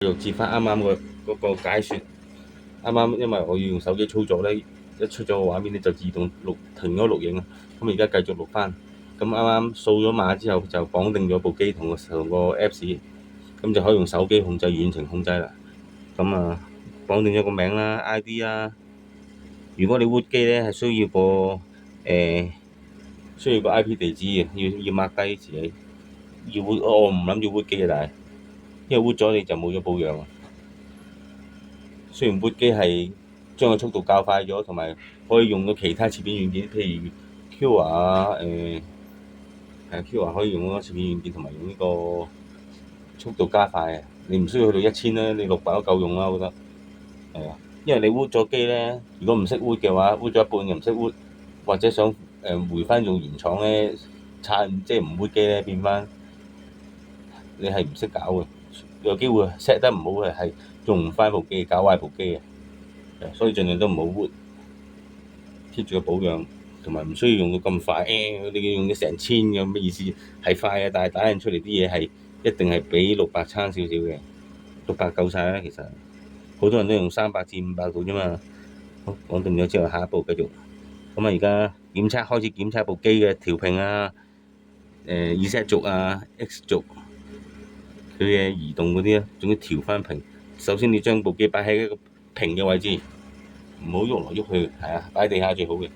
繼續接翻啱啱個解説，啱啱因為我要用手機操作咧，一出咗個畫面咧就自動停咗錄影啊。咁而家繼續錄翻。咁啱啱掃咗碼之後就綁定咗部機同個 Apps，咁就可以用手機控制遠程控制啦。咁綁定咗個名啦、ID 啦。如果你 root 機咧係需要個 IP 地址嘅，要 mark 低自己。我唔諗住 root 機嘅，但係因為 root 咗你就冇咗保養啊。雖然 boot 機係將個速度較快咗，同埋可以用到其他切片軟件，譬如 Cure 啊，Cure 可以用嗰個切片軟件，同埋用呢個速度加快啊！你唔需要去到1000咧，你600都夠用啦，我覺得係啊。因為你 root 咗機咧，如果唔識 root 嘅話，root 咗一半又唔識 root，或者想回翻用原廠咧，即係唔 root 機咧，變翻你係唔識搞嘅，有機會 set 得唔好嘅係用唔翻部機，搞壞部機嘅。所以盡量都唔好 root， keep 住個保養，同埋唔需要用到咁快。你要用到成千咁嘅意思係快嘅，但係打印出嚟啲嘢係一定係比600差少少嘅，600夠晒啦。其實好多人都用300至500度啫嘛。好，講定咗之後，下一步繼續。咁而家開始檢測部機嘅調頻啊，Z 軸啊，X 軸，佢嘅移動嗰啲啊，總之調翻平。首先你將部機擺喺一個平嘅位置，唔好喐來喐去，係啊，擺地下最好嘅。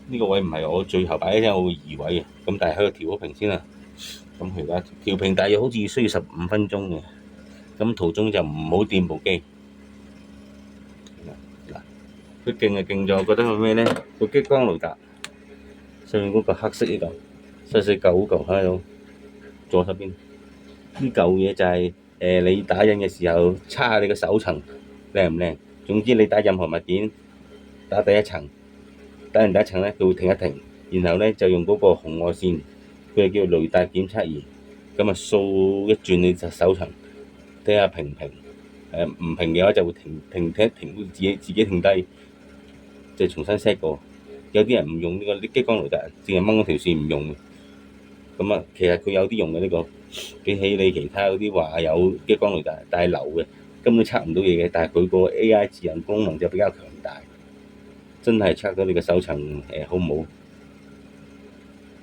呢個位唔係我最後擺嘅啫，我會移位嘅。咁但係喺度調好平先啦。咁佢而家調平大約好似需要15分鐘嘅。咁途中就唔好掂部機。嗱，佢勁係勁在，我覺得係咩咧？個激光雷達上面嗰個黑色呢嚿細細嚿嗰嚿喺度左手邊，呢嚿嘢就係你打印嘅時候測下你個手層靚唔靚。總之你打任何物件，打第一層，打完第一層咧，佢會停一停，然後咧就用嗰個紅外線，佢係叫雷達檢測儀，咁掃一轉你隻手層，睇下平唔平。唔平嘅話就會停自己停低，就重新 set 過。有啲人唔用呢個激光雷達，淨係掹嗰條線唔用。咁其實佢有啲用嘅呢個，比起你其他嗰啲話有激光雷達但係流嘅，根本測唔到嘢嘅。但係佢個 AI 智能功能就比較強大，真係測到你個手層好唔好，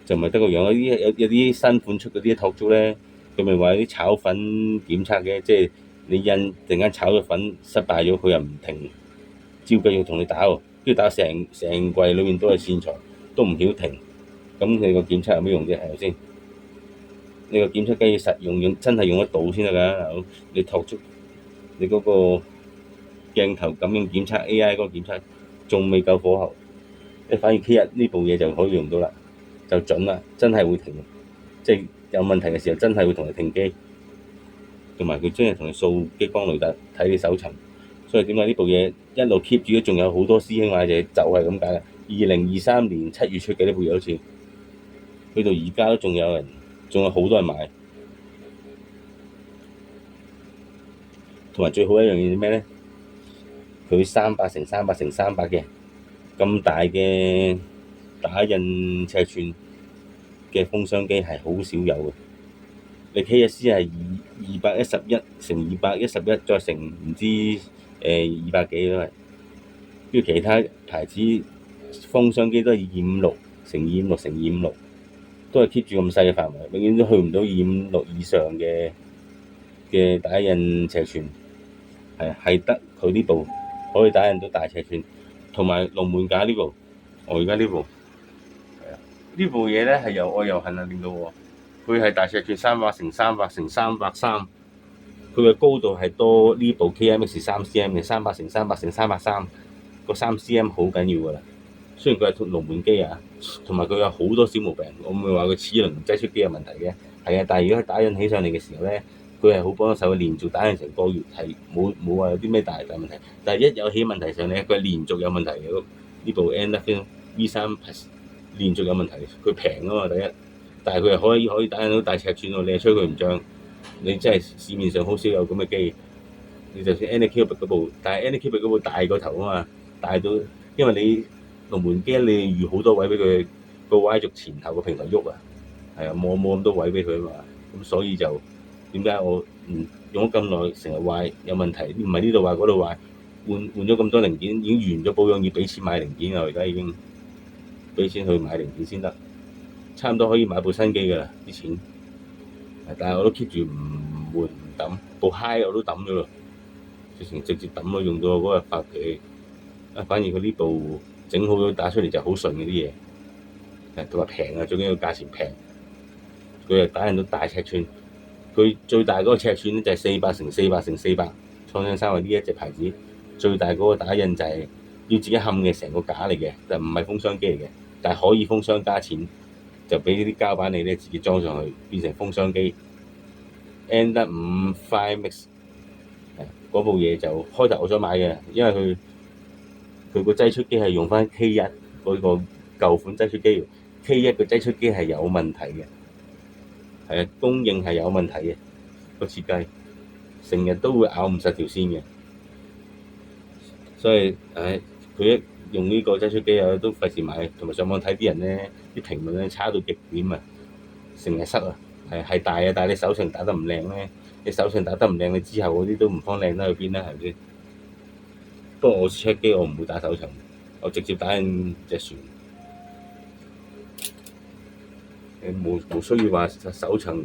就唔係得個樣。有啲新款出嗰啲托足咧，佢咪話有啲炒粉檢測嘅，即係你印突然間炒咗粉失敗咗，佢又唔停，照繼續同你打喎，跟住打成櫃裏面都係線材，都唔曉停。咁你個檢測有咩用啫？係咪先？你個檢測機要實用，真係用得到先得㗎。你托足你嗰個鏡頭感應檢測 AI 嗰個檢測仲未夠火候，你反而 K1呢部嘢就可以用到啦，就準啦，真係會停，即係有問題嘅時候真係會同你停機，同埋佢真係同你掃激光雷達睇你手層。所以點解呢部嘢一路 keep 住，仲有好多師兄買嘢，就係咁解啦。2023年7月出嘅呢部嘢好似，去到而家都仲有好多人買。同埋最好一樣嘢係咩咧？佢300×300×300嘅咁大嘅打印尺寸嘅封箱機係好少有嘅。你 K1C 係211×211再乘唔知200幾都係，跟住其他牌子封箱機都係256×256×256，都係 keep 住咁細嘅範圍，永遠都去唔到256以上嘅打印尺寸。係得佢呢部可以打印到大尺寸，同埋龍門架呢部，我而家呢部呢部嘢咧係又愛又恨啊！令到我佢係大尺寸300×300×303，佢嘅高度係多呢部 KMX 3cm 嘅300×300×303，個3cm 好緊要㗎啦。雖然佢係龍門機啊，同埋佢有好多小毛病，我唔會話佢齒輪擠出機有問題嘅，係啊，但係如果佢打印起上嚟嘅時候咧，佢係好幫手，連續打印成個月係冇話有啲咩大問題。但係一有起問題上嚟，佢係連續有問題嘅。呢部 NF V3 連續有問題，佢平啊嘛第一，但係佢係可以打印到大尺寸喎，你係吹佢唔漲。你真係市面上好少有咁嘅機，你就算 Anycubic 嗰部，但係 Anycubic 嗰部大個頭啊嘛，大到因為你龍門機你預好多位俾佢個 Y 軸前後個平台喐啊，係啊，冇咁多位俾佢啊嘛，咁所以就點解我用咗咁耐，成日壞有問題，唔係呢度壞嗰度壞，換咗咁多零件，已經完咗保養，要俾錢買零件啦，而家已經俾錢去買零件先得，差唔多可以買部新機㗎啦啲錢，但係我都 keep 住唔換唔抌，部 Hi 我都抌咗咯，直接抌咯，用到我嗰日發脾氣，反而佢呢部整好咗打出嚟就好順嗰啲嘢，同埋平啊，最緊要價錢平，佢又打印到大尺寸。佢最大嗰個尺寸咧就係400×400×400，創新三話呢一隻牌子最大嗰個打印就係要自己冚嘅成個架嚟嘅，就唔係封箱機嚟嘅，但係可以封箱加錢，就俾啲膠板你咧自己裝上去變成封箱機。N5 Five Mix 嗰部嘢就開頭我想買嘅，因為佢個擠出機係用翻 K1 嗰個舊款擠出機 ，K1 個擠出機係有問題嘅。係啊，供應係有問題嘅個設計，成日都會咬唔實條線嘅，所以佢一用呢個擠出機啊，都費事買，同埋上網睇啲人咧啲評論咧差到極點啊，成日塞啊，係大啊，但係你手上打得唔靚咧，你手上打得唔靚，你之後嗰啲都唔方靚得去邊啦，係咪先？不過我check機我唔會打手層，我直接打印隻船。冇需要話手層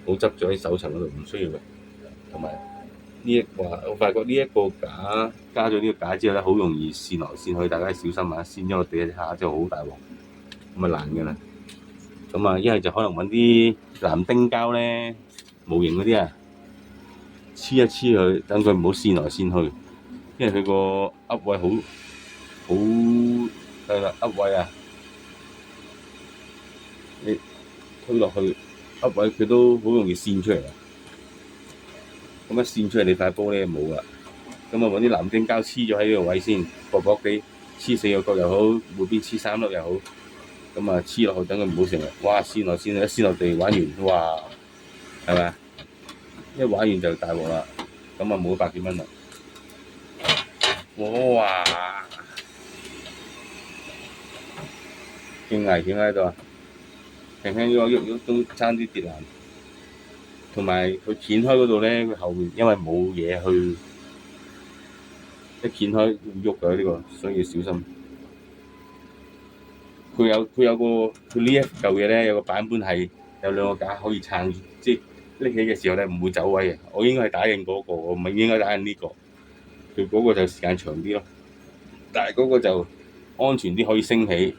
好執咗喺手層嗰度，唔需要嘅。同埋我發覺呢一個架加咗呢個架之後咧，好容易線來線去，大家小心啊！線咗我哋一下之後好大鑊，咁啊爛㗎啦。咁啊，一係就可能揾啲藍丁膠咧，模型嗰啲啊，黐一黐佢，等佢唔好線來線去，因為佢個噏位好係啦，噏位啊！你推落去噏位，佢都好容易線出嚟啊！咁一線出嚟，你塊玻璃冇啦。咁啊，揾啲藍丁膠黐咗喺呢個位先，薄薄地黐4個角又好，每邊黐3粒又好。咁啊，黐落去，等佢唔好成日哇線落線去，一線落地玩完，哇，係咪啊？一玩完就大鑊啦。咁啊，冇100幾蚊啦。哇！勁危險喺度啊！輕輕喐都爭啲跌爛，同埋佢掀開嗰度咧，佢後面因為冇嘢去，一掀開會喐㗎呢個，所以要小心。佢有個佢呢一嚿嘢咧，有個版本係有2個架可以撐住，即係拎起嘅時候咧唔會走位嘅。我應該係打印嗰個，我唔係應該打印呢個。佢嗰個就時間長啲咯，但係嗰個就安全啲，可以升起。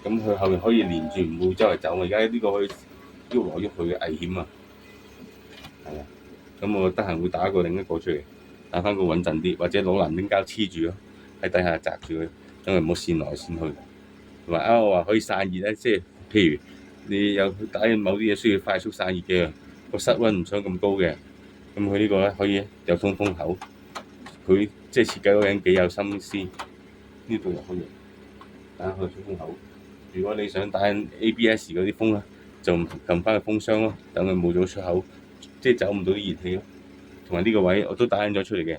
咁佢後面可以連住，唔會周圍走。而家呢個可以喐來喐去嘅危險啊，係啊。咁我得閒會打個另一個出嚟，打翻個穩陣啲，或者攞藍丁膠黐住咯，喺底下擲住佢，等佢唔好線來線去。同埋我話可以散熱咧，即係譬如你有打印某啲嘢需要快速散熱嘅，個室溫唔想咁高嘅，咁佢呢個咧可以有通風口。佢即係設計嗰個人幾有心思，呢度又可以打開通風口。如果你想打印 ABS 嗰啲風咧，就撳翻個風箱咯，等佢冇咗出口，即係走唔到啲熱氣咯。同埋呢個位我都打印咗出嚟嘅，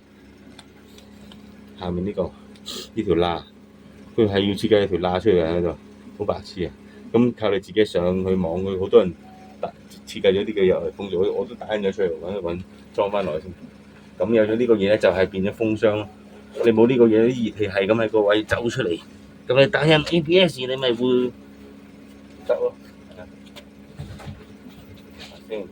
下面呢條罅，佢係要設計一條罅出嚟嘅喺度，好白痴啊！咁靠你自己上去網，佢好多人設計咗啲嘅入嚟封咗，我都打印咗出嚟，揾裝翻落去先。咁有咗呢個嘢咧，就係變咗風箱咯。你冇呢個嘢，啲熱氣係咁喺個位走出嚟，咁你打印 ABS 你咪會得咯。先。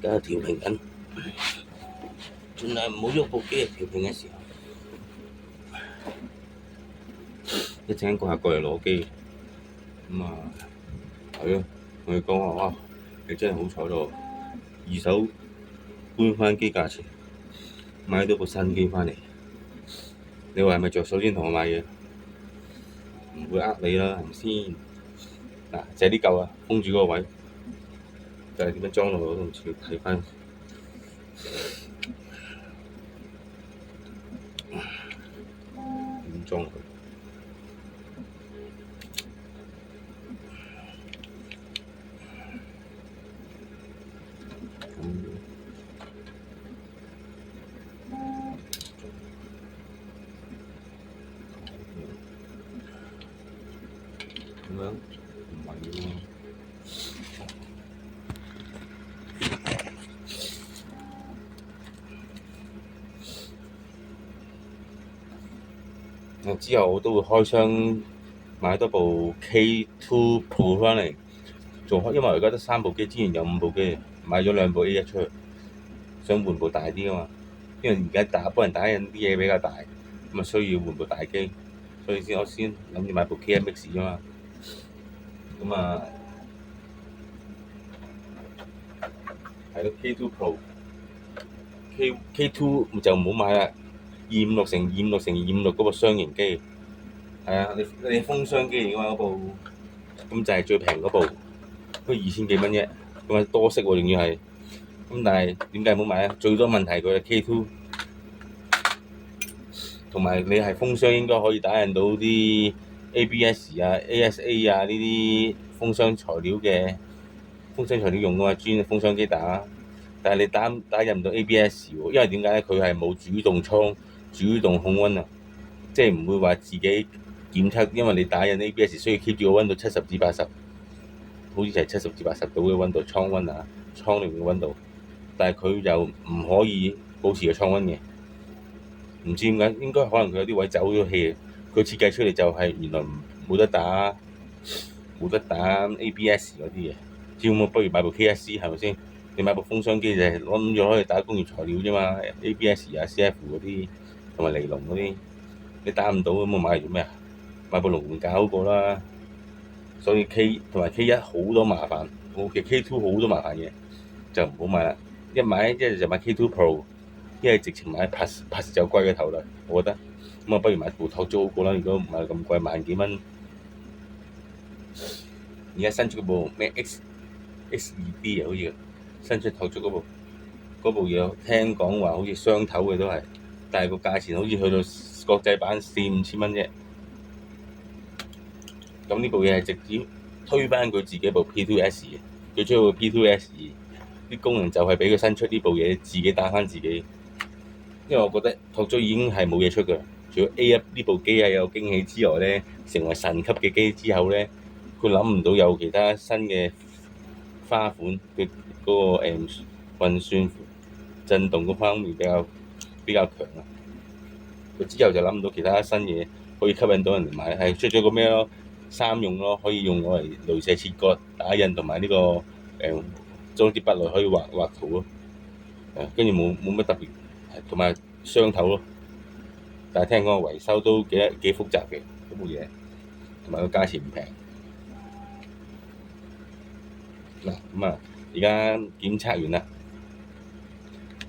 家調平緊，盡量唔好喐部機調平嘅時候。一陣間過嚟攞機，咁啊係咯，同佢講話哇，你真係好彩咯，二手搬翻機價錢，買到部新機翻嚟。你話係咪着數先同我買嘢？唔會呃你啦，係咪先？嗱，就係呢嚿啊，封住嗰個位，就係點樣裝落去我都唔知，睇翻點裝落去。咁樣唔係喎。之後我都會開箱買多部 K2 Pro 翻嚟做，因為我而家得3部機，之前有5部機，買咗2部 A1 出去，想換部大啲啊嘛。因為而家幫人打印啲嘢比較大，咁啊需要換部大機，所以我先諗住買部 KMX 啊嘛。咁啊係咯 K2 Pro，K2 就唔好買啦。256×256×256嗰部雙形機，係啊，你風箱機嚟嘅嘛嗰部，咁就係最平嗰部，都2000幾蚊啫，咁啊多色喎，仲要係，咁但係點解唔好買啊？最多問題佢係 K2，同埋你係風箱應該可以打印到啲 ABS 啊、ASA 啊呢啲風箱材料嘅，風箱材料用嘅嘛，專風箱機打。但係你打印唔到 ABS 喎，因為點解咧？佢係冇主動倉、主動控溫啊，即係唔會話自己檢測，因為你打印 ABS 需要 keep 住個溫度70至80，好似係70至80度嘅溫度，倉溫啊，倉裏面嘅溫度。但係佢又唔可以保持個倉溫嘅，唔知點解，應該可能佢有啲位走咗氣，佢設計出嚟就係原來冇得打 ABS 嗰啲嘢，照不如買部 KSC 係咪先？你買部風箱機就係諗住可以打工業材料啫嘛 ，ABS 啊、CF 嗰啲同埋尼龍嗰啲，你打唔到咁我買嚟做咩啊？買部龍架好過啦。所以 K 同埋 K1 好多麻煩，其實 K2 好多麻煩嘢，就唔好買啦。一係就買 K2 Pro， 一係直情買 Plus 就貴過頭啦，我覺得。咁啊，不如買部托租好過啦。如果唔係咁貴，1萬幾蚊。而家新出嗰部咩 X2D 啊，好似新出托租嗰部嘢，聽講話好似雙頭嘅都係，但係個價錢好似去到國際版4、5千蚊啫。咁呢部嘢係直接推翻佢自己部 P2S 嘅，佢出部 P2S 啲功能就係俾佢新出呢部嘢自己打翻自己。因為我覺得托租已經係冇嘢出㗎，除咗 A1 呢部機係有驚喜之外咧，成為神級嘅機之後咧，佢諗唔到有其他新嘅花款，佢嗰個運算震動嗰方面比較強啊。佢之後就諗唔到其他新嘢可以吸引到人嚟買，係出咗個咩咯？3用咯，可以用我嚟鐳射切割、打印同埋呢個裝支筆落可以畫圖咯。跟住冇乜特別，同埋雙頭咯。但係聽講維修都幾複雜嘅嗰部嘢，同埋個價錢唔平。嗱咁啊，而家檢測完啦，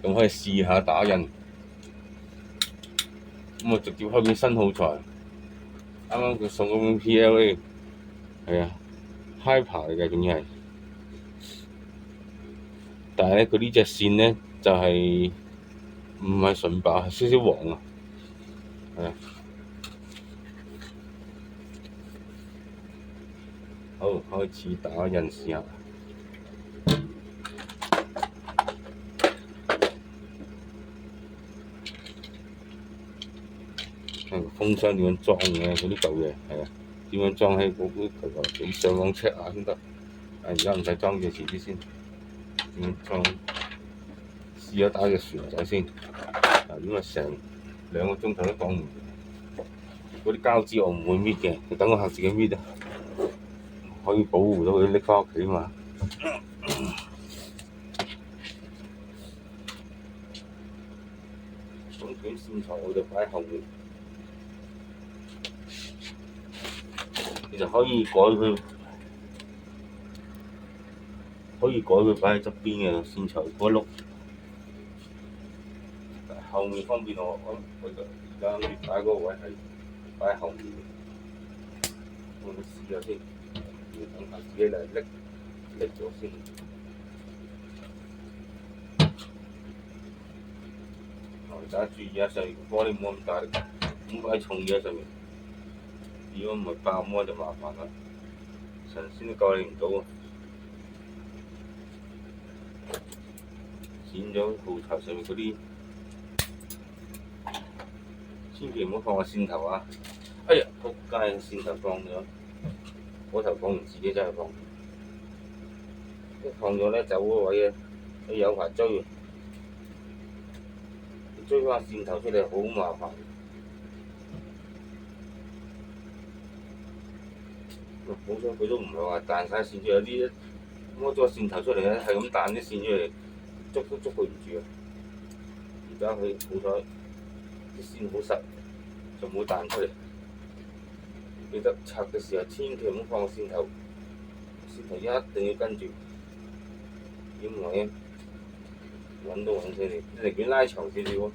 咁可以試下打印。咁我直接開件新耗材，啱啱佢送嗰本 PLA， 係啊 Hyper 嚟嘅，仲要係。但係咧，佢呢隻線咧就係唔係純白，係少少黃啊，係啊。好，開始打印試下。風箱點樣裝嘅？嗰啲舊嘢係啊，點樣裝喺嗰啲舊嘢？你上網 check 下先得。而家唔使裝嘅，遲啲先。點樣裝？試咗打隻船仔先。如果成2個鐘頭都講唔掂，嗰啲膠紙我唔會搣嘅，你等個客自己搣啊，可以保護到佢拎翻屋企嘛。種卷線材我就擺喺後面，你就可以改佢，擺喺側邊嘅線材嗰碌，後面方便我就而家諗住擺嗰個位係擺喺後面，我試下先，要等下自己嚟拎咗先。大家注意下上面玻璃唔好咁大力，唔好擺重嘢喺上面。如果唔係爆膜就麻煩啦，神仙都救你唔到啊！剪咗鋪頭上面嗰啲，千祈唔好放個線頭啊！哎呀，仆街！線頭放咗，嗰頭放完自己真係放，一放咗咧走嗰位咧，你有排追啊！追翻線頭出嚟好麻煩。好彩佢都唔係話彈晒線出，有啲摸咗個線頭出嚟咧，係咁彈啲線出嚟，捉都捉佢唔住啊！而家佢好彩啲線好實，就冇彈出嚟。記得拆嘅時候千祈唔好放個線頭，線頭一定要跟住，如果唔係揾都揾死你。你寧願拉長少少，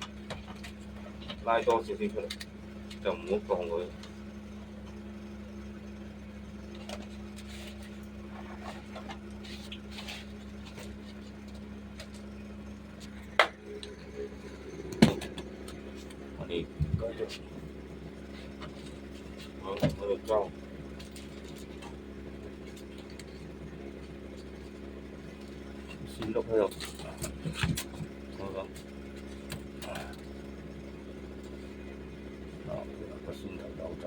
拉多少少出嚟，就唔好放佢。我哋繼續，我哋裝。線碌喺度，個線頭走咗，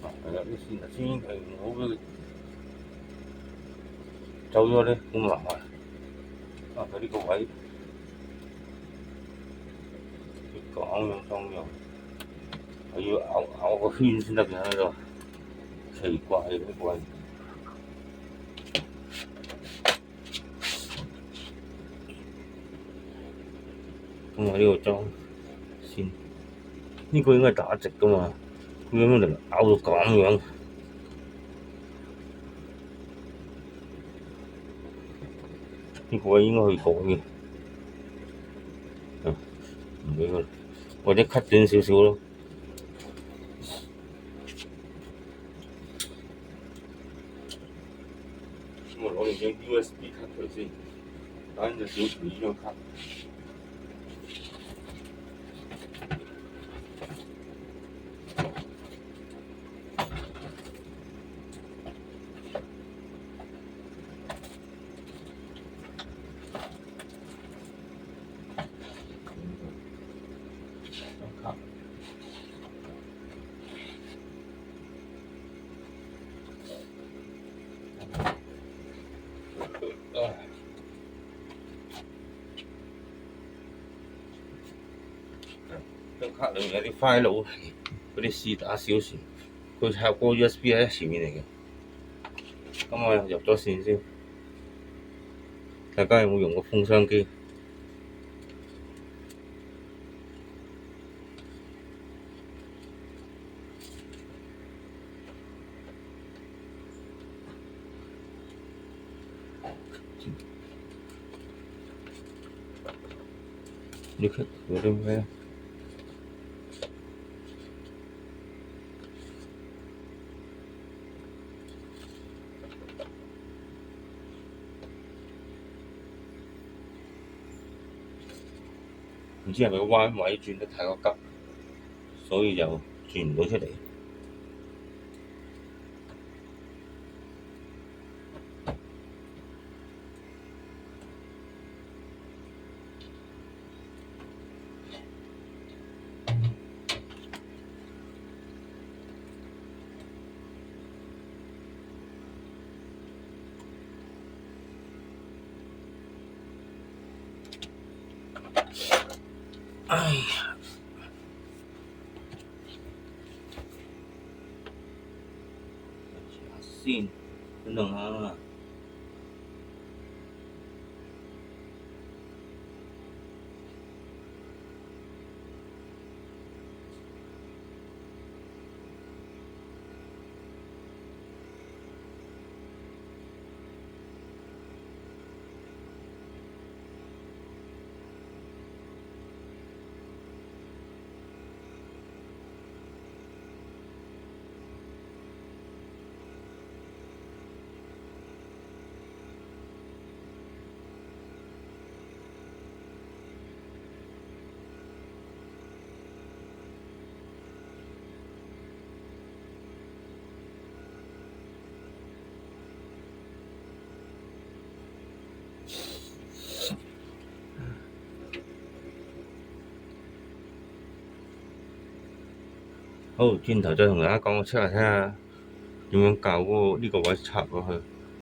係啊！啲線頭千祈唔好俾佢走咗咧，好麻煩。佢呢個位要咁樣裝入，係要咬個圈先得嘅喺度，奇怪嘅呢個位。咁我呢度裝線，呢個應該打直噶嘛，佢咁樣嚟咬到咁樣，呢個位應該去改嘅，唔俾佢，或者 cut 短少少咯。咁我攞定張 USB 卡佢先，打緊隻小圖呢張卡。張卡裏面有啲 file，嗰啲試打小船，佢插個 USB 喺前面嚟嘅。咁我入咗線先，大家有冇用過風箱機？你睇嗰啲咩？唔知係咪個彎位轉得太過急，所以就轉唔到出嚟。哎呀！先，等等啊！好，轉頭再同大家講，我 check 下睇下點樣校嗰個呢個位插落去。